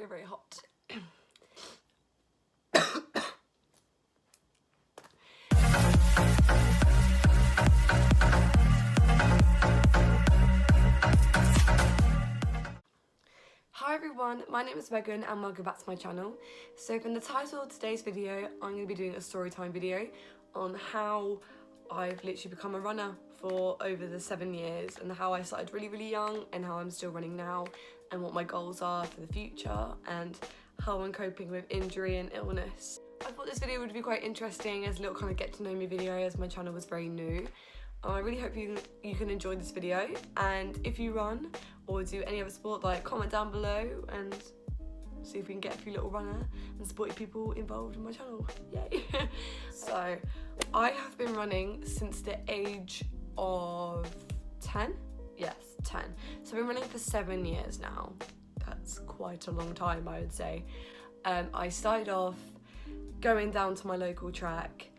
very, very hot. Hi everyone, my name is Megan and welcome back to my channel. So from the title of today's video, I'm going to be doing a story time video on how I've literally become a runner for over the 7 years, and how I started really, really young and how I'm still running now, and what my goals are for the future and how I'm coping with injury and illness. I thought this video would be quite interesting as a little kind of get to know me video, as my channel was very new. I really hope you can enjoy this video, and if you run or do any other sport, like comment down below and see if we can get a few little runner and sporty people involved in my channel. Yay! So I have been running since the age of 10. Yes, 10. So I've been running for 7 years now. That's quite a long time, I would say. I started off going down to my local track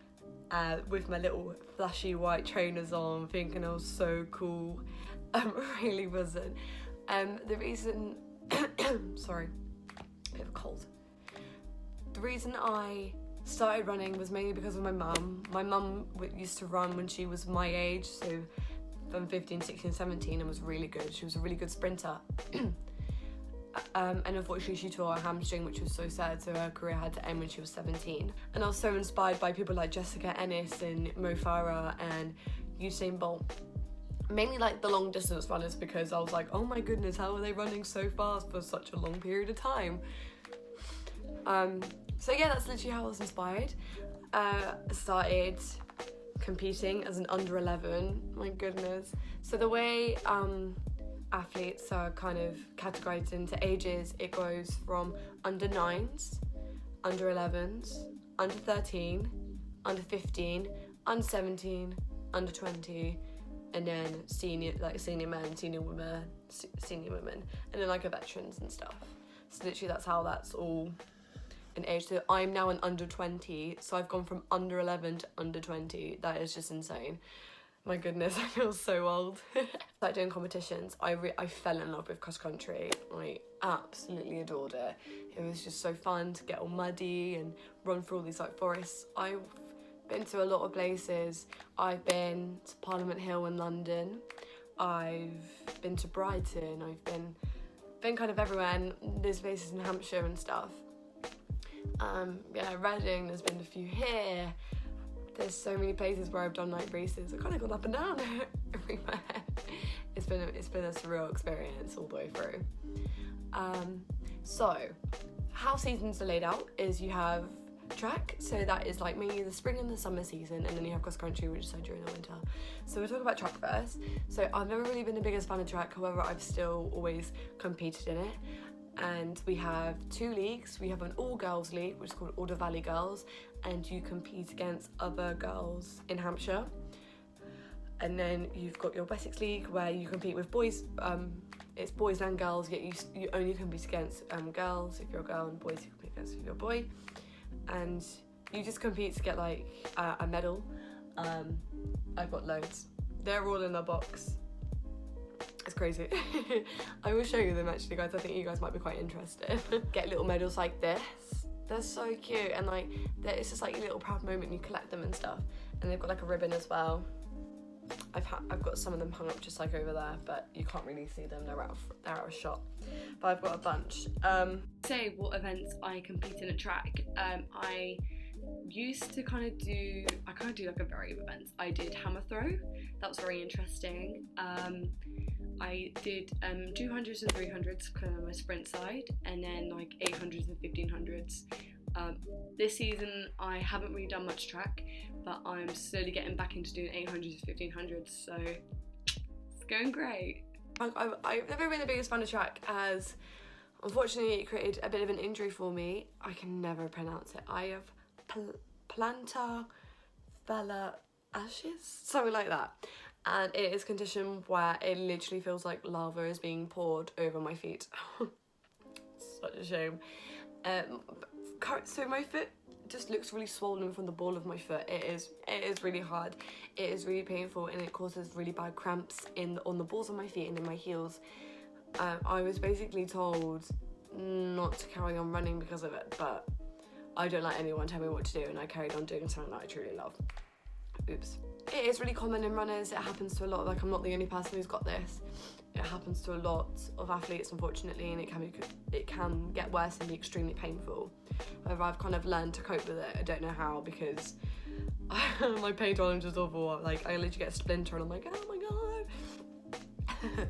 with my little flashy white trainers on, thinking I was so cool. Really wasn't. The reason, sorry, a bit of a cold. The reason I started running was mainly because of my mum. My mum used to run when she was my age, so from 15, 16, 17, and was really good. She was a really good sprinter. And unfortunately she tore her hamstring, which was so sad, so her career had to end when she was 17. And I was so inspired by people like Jessica Ennis and Mo Farah and Usain Bolt. Mainly like the long distance runners, because I was like, oh my goodness, how are they running so fast for such a long period of time? So yeah, that's literally how I was inspired. I started competing as an under 11, my goodness. So the way athletes are kind of categorized into ages, it goes from under 9s, under 11s, under 13, under 15, under 17, under 20, and then senior men, senior women, and then like a veterans and stuff. So literally that's how that's all in age. So I'm now an under 20, so I've gone from under 11 to under 20. That is just insane. My goodness, I feel so old. Like doing competitions, I fell in love with cross country. I absolutely adored it. It was just so fun to get all muddy and run through all these like forests. I've been to a lot of places. I've been to Parliament Hill in London. I've been to Brighton. I've been kind of everywhere, and there's places in Hampshire and stuff. Yeah, Reading, there's been a few here. There's so many places where I've done like races. I've kind of gone up and down everywhere. It's been a surreal experience all the way through. So how seasons are laid out is you have track, so that is like mainly the spring and the summer season, and then you have cross country, which is during the winter. So we'll talk about track first. So I've never really been the biggest fan of track, however I've still always competed in it. And we have 2 leagues. We have an all-girls league, which is called Alder Valley Girls, and you compete against other girls in Hampshire. And then you've got your Wessex League, where you compete with boys. It's boys and girls, yet you only compete against girls if you're a girl, and boys you compete against if you're a boy. And you just compete to get like a medal. I've got loads. They're all in a box. It's crazy. I will show you them actually, guys. I think you guys might be quite interested. Get little medals like this. They're so cute, and like it's just like a little proud moment, and you collect them and stuff. And they've got like a ribbon as well. I've got some of them hung up just like over there, but you can't really see them. They're out of shot. But I've got a bunch. Say what events I compete in at track. I used to kind of do like a variety of events. I did hammer throw. That was very interesting. I did 200s and 300s kind of on my sprint side, and then like 800s and 1500s. This season I haven't really done much track, but I'm slowly getting back into doing 800s and 1500s, so it's going great. I've never been the biggest fan of track, as unfortunately it created a bit of an injury for me. I can never pronounce it. I have plantar fasciitis, something like that. And it is a condition where it literally feels like lava is being poured over my feet. Such a shame. So my foot just looks really swollen from the ball of my foot. It is really hard. It is really painful, and it causes really bad cramps on the balls of my feet and in my heels. I was basically told not to carry on running because of it, but I don't let anyone tell me what to do, and I carried on doing something that I truly love. Oops. It is really common in runners. It happens to a lot. Like, I'm not the only person who's got this. It happens to a lot of athletes, unfortunately, and it can get worse and be extremely painful. However, I've kind of learned to cope with it. I don't know how, because my pain tolerance is awful. Like, I literally get a splinter and I'm like, oh my god.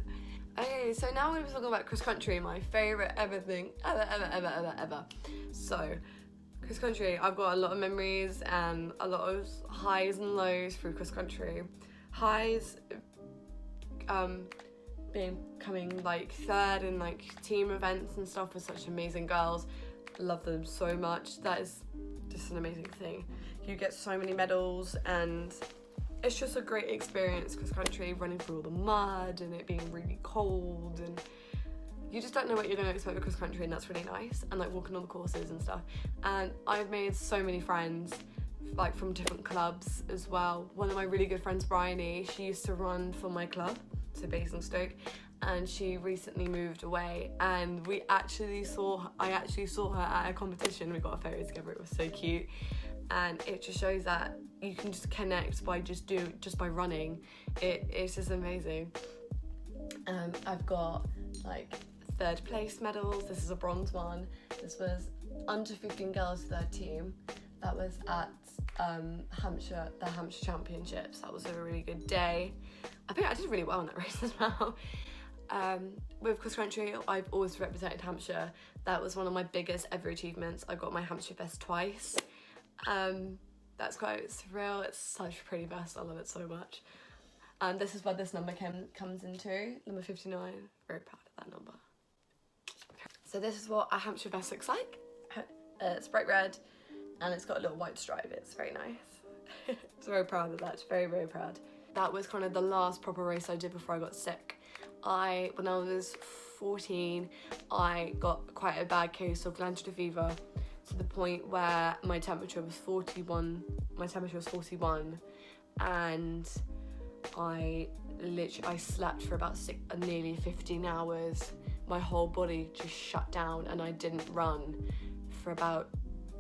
Okay, so now we're going to be talking about cross country, my favourite everything ever. So, cross country, I've got a lot of memories and a lot of highs and lows through cross country. Highs, becoming like third in like team events and stuff with such amazing girls. Love them so much. That is just an amazing thing. You get so many medals, and it's just a great experience, cross country, running through all the mud and it being really cold, and you just don't know what you're going to expect with cross country, and that's really nice. And like walking on the courses and stuff. And I've made so many friends, like from different clubs as well. One of my really good friends, Bryony, she used to run for my club, so Basingstoke, and she recently moved away, and I actually saw her at a competition. We got a photo together. It was so cute, and it just shows that you can just connect by just by running. It's just amazing. I've got like third place medals. This is a bronze one. This was under 15 girls third team. That was at the Hampshire Championships. That was a really good day. I think I did really well in that race as well. With cross country, I've always represented Hampshire. That was one of my biggest ever achievements. I got my Hampshire vest twice. That's quite surreal. It's such a pretty vest. I love it so much. And this is where this number comes into, number 59. Very proud of that number. So this is what a Hampshire vest looks like. It's bright red, and it's got a little white stripe. It's very nice. So very proud of that. Very, very proud. That was kind of the last proper race I did before I got sick. When I was 14, I got quite a bad case of glandular fever, to the point where my temperature was 41. My temperature was 41, and I slept for about nearly 15 hours. My whole body just shut down, and I didn't run for about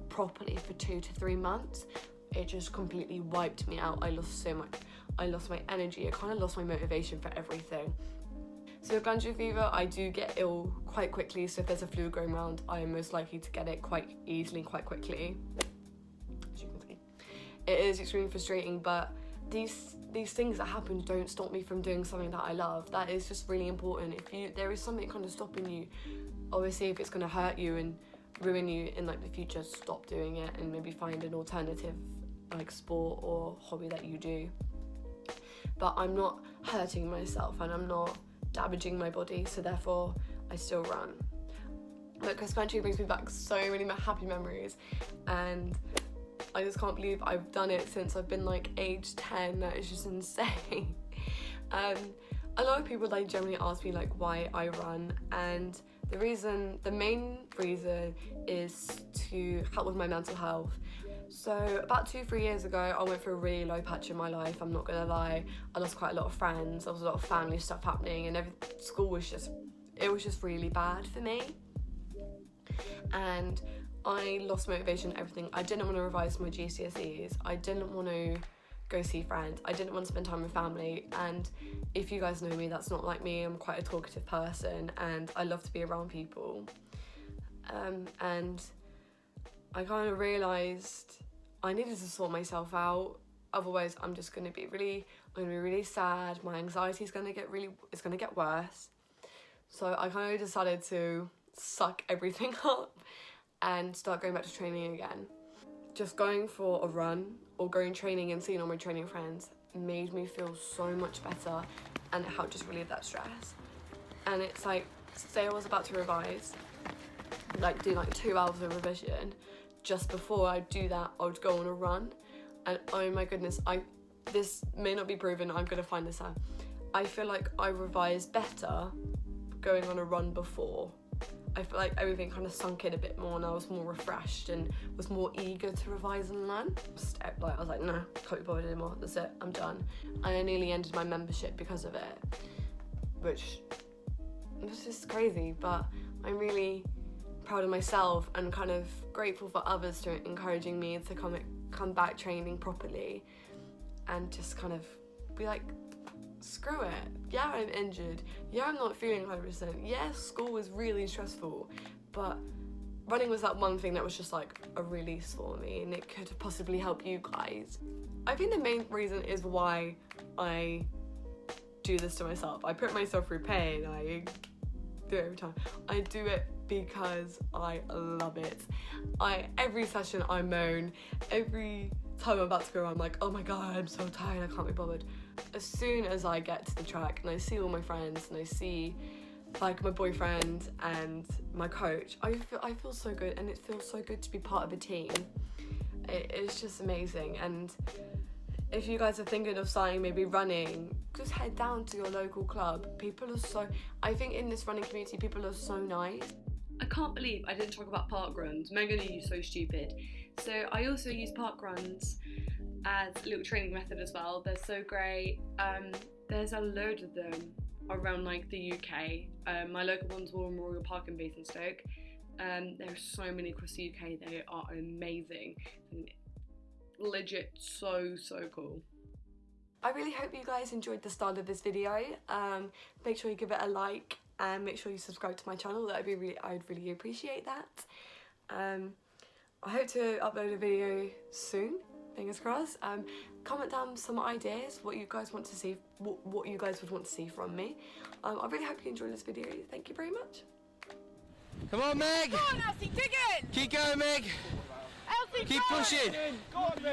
properly for 2 to 3 months. It just completely wiped me out. I lost so much. I lost my energy. I kind of lost my motivation for everything. So with glandular fever, I do get ill quite quickly. So if there's a flu going around, I am most likely to get it quite easily and quite quickly. As you can see, it is extremely frustrating, but these things that happen don't stop me from doing something that I love. That is just really important. If there is something kind of stopping you, obviously if it's going to hurt you and ruin you in like the future, stop doing it and maybe find an alternative like sport or hobby that you do. But I'm not hurting myself and I'm not damaging my body, so therefore I still run. But cross country brings me back so many happy memories, and I just can't believe I've done it since I've been like age 10. That is just insane. A lot of people like generally ask me like why I run, and the main reason is to help with my mental health. So about 2-3 years ago, I went through a really low patch in my life, I'm not gonna lie. I lost quite a lot of friends, there was a lot of family stuff happening, and school was just really bad for me. And I lost motivation, everything. I didn't want to revise my GCSEs, I didn't want to go see friends, I didn't want to spend time with family. And if you guys know me, that's not like me. I'm quite a talkative person and I love to be around people. And I kind of realised I needed to sort myself out, otherwise I'm going to be really sad. My anxiety is going to get worse. So I kind of decided to suck everything up and start going back to training again. Just going for a run or going training and seeing all my training friends made me feel so much better, and it helped just relieve that stress. And it's like, say I was about to revise, like do like 2 hours of revision, just before I do that, I would go on a run, and oh my goodness, this may not be proven, I'm gonna find this out. I feel like I revise better going on a run before. I feel like everything kind of sunk in a bit more, and I was more refreshed and was more eager to revise and learn. I was like, no, can't be bothered anymore, that's it, I'm done. And I nearly ended my membership because of it, which was just crazy, but I'm really proud of myself and kind of grateful for others to encouraging me to come back training properly and just kind of be like, screw it. Yeah, I'm injured. Yeah, I'm not feeling 100%. Yes, school was really stressful, but running was that one thing that was just like a release for me, and it could possibly help you guys. I think the main reason is why I do this to myself. I put myself through pain. I do it every time. I do it because I love it. Every session I moan. Every time I'm about to go, I'm like, oh my god, I'm so tired, I can't be bothered. As soon as I get to the track and I see all my friends and I see like my boyfriend and my coach, I feel so good, and it feels so good to be part of a team. It's just amazing. And if you guys are thinking of starting maybe running, just head down to your local club. I think in this running community, people are so nice. I can't believe I didn't talk about park runs. Megan, are you so stupid? So I also use park runs as a little training method as well. They're so great. There's a load of them around like the UK. My local ones were Memorial Park in Basingstoke. There are so many across the UK. They are amazing. Legit so cool. I really hope you guys enjoyed the start of this video. Make sure you give it a like and make sure you subscribe to my channel. I'd really appreciate that. I hope to upload a video soon, fingers crossed. Comment down some ideas, what you guys want to see, what you guys would want to see from me. I really hope you enjoyed this video. Thank you very much. Come on, Meg! Go on, Elsie, dig in! Keep going, Meg! Elsie, Keep pushing! Go on, Meg!